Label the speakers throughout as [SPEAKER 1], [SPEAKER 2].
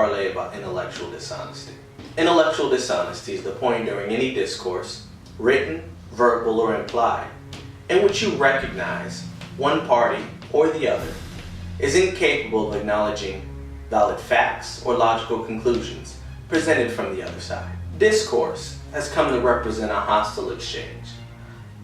[SPEAKER 1] parley about intellectual dishonesty. Intellectual dishonesty is the point during any discourse, written, verbal, or implied, in which you recognize one party or the other is incapable of acknowledging valid facts or logical conclusions presented from the other side. Discourse has come to represent a hostile exchange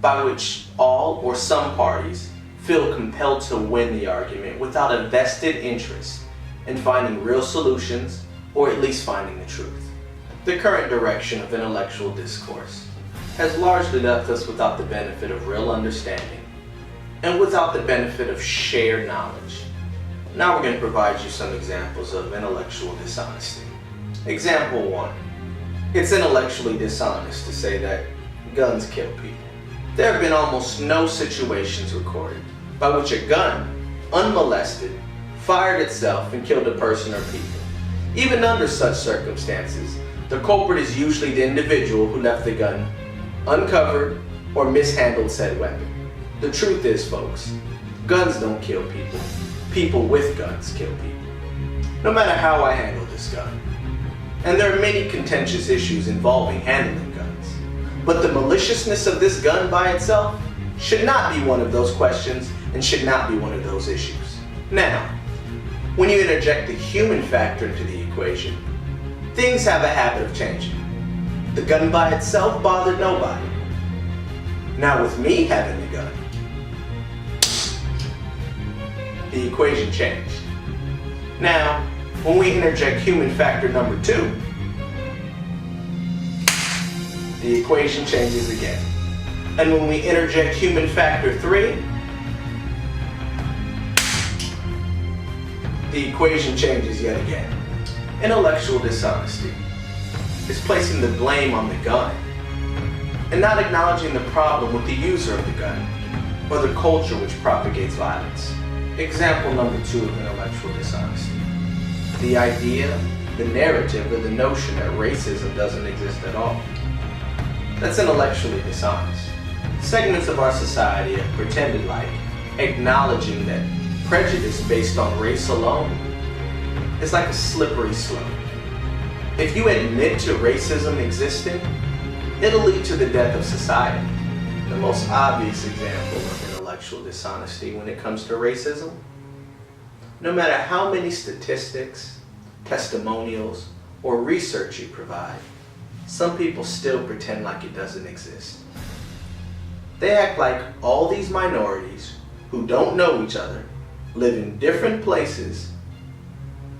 [SPEAKER 1] by which all or some parties feel compelled to win the argument without a vested interest in finding real solutions or at least finding the truth. The current direction of intellectual discourse has largely left us without the benefit of real understanding and without the benefit of shared knowledge. Now we're going to provide you some examples of intellectual dishonesty. Example 1. It's intellectually dishonest to say that guns kill people. There have been almost no situations recorded by which a gun, unmolested, fired itself and killed a person or people. Even under such circumstances, the culprit is usually the individual who left the gun uncovered or mishandled said weapon. The truth is, folks, guns don't kill people. People with guns kill people. No matter how I handle this gun. And there are many contentious issues involving handling guns. But the maliciousness of this gun by itself should not be one of those questions and should not be one of those issues. Now, when you interject the human factor into the equation, things have a habit of changing. The gun by itself bothered nobody. Now with me having the gun, the equation changed. Now, when we interject human factor number 2, the equation changes again. And when we interject human factor 3, the equation changes yet again. Intellectual dishonesty is placing the blame on the gun and not acknowledging the problem with the user of the gun or the culture which propagates violence. Example number 2 of intellectual dishonesty. The idea, the narrative, or the notion that racism doesn't exist at all. That's intellectually dishonest. Segments of our society have pretended like acknowledging that prejudice based on race alone is like a slippery slope. If you admit to racism existing, it'll lead to the death of society. The most obvious example of intellectual dishonesty when it comes to racism, no matter how many statistics, testimonials, or research you provide, some people still pretend like it doesn't exist. They act like all these minorities who don't know each other live in different places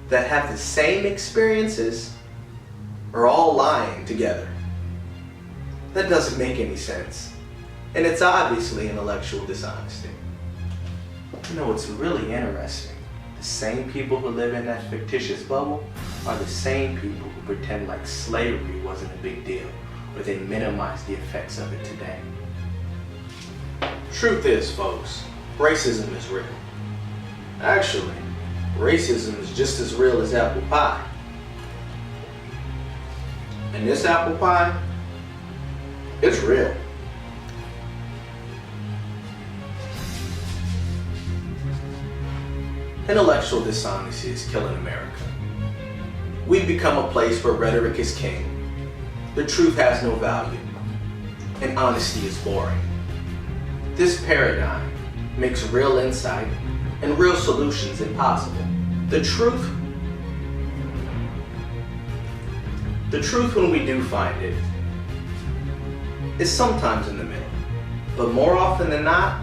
[SPEAKER 1] that have the same experiences are all lying together. That doesn't make any sense. And it's obviously intellectual dishonesty. You know what's really interesting? The same people who live in that fictitious bubble are the same people who pretend like slavery wasn't a big deal, or they minimize the effects of it today. Truth is, folks, racism is real. Actually, racism is just as real as apple pie. And this apple pie, it's real. Intellectual dishonesty is killing America. We've become a place where rhetoric is king, the truth has no value, and honesty is boring. This paradigm makes real insight and real solutions impossible. The truth when we do find it is sometimes in the middle, but more often than not,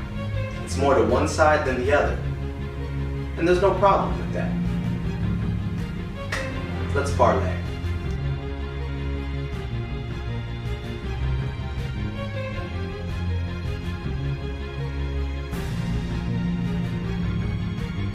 [SPEAKER 1] it's more to one side than the other. And there's no problem with that. Let's parlay.